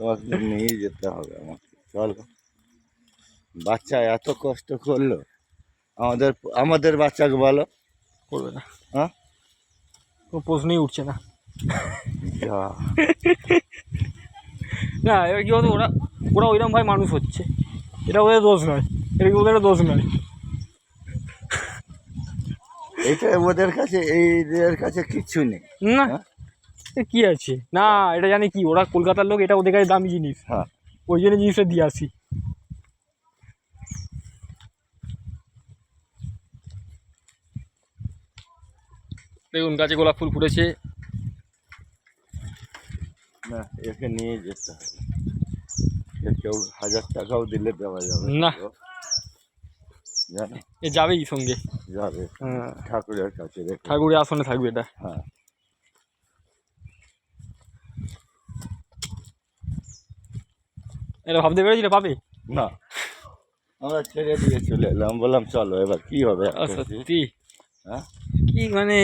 তোমাকে নিয়ে যেতে হবে আমাকে, চলো। বাচ্চা এত কষ্ট করলো, আমাদের আমাদের বাচ্চাকে বলো করবে না, হ্যাঁ, কোনো প্রশ্নই উঠছে না। যা না এবার কী হতো, ওরা ওরা ওইরকম ভাই মানুষ হচ্ছে, এটা ওদের দোষ নয়, এটা কি ওদের দোষ নয়। এটা ওদের কাছে, এইদের কাছে কিচ্ছু নেই। না হ্যাঁ কী আছে, না এটা জানি কি, ওরা কলকাতার লোক, এটা ওদের কাছে দামি জিনিস, হ্যাঁ, ওই জন্য জিনিসটা দিয়ে আসি। দেখুন গাছে গোলাপ ফুল ফুটেছে। না একে নিয়ে যেতে হবে, এর কেউ 1000 টাকাও দিলে দেওয়া যাবে না। জানো, এ যাবেই সঙ্গে, যাবে হ্যাঁ ঠাকুরের কাছে রেখে। ঠাকুরের আসনে থাকবে এটা। হ্যাঁ এটা ভাবতে পেরেছিল পাবে না, আমরা ছেড়ে দিয়ে চলে এলাম, বললাম চলো এবার কি হবে একটা, সত্যি হ্যাঁ কি মানে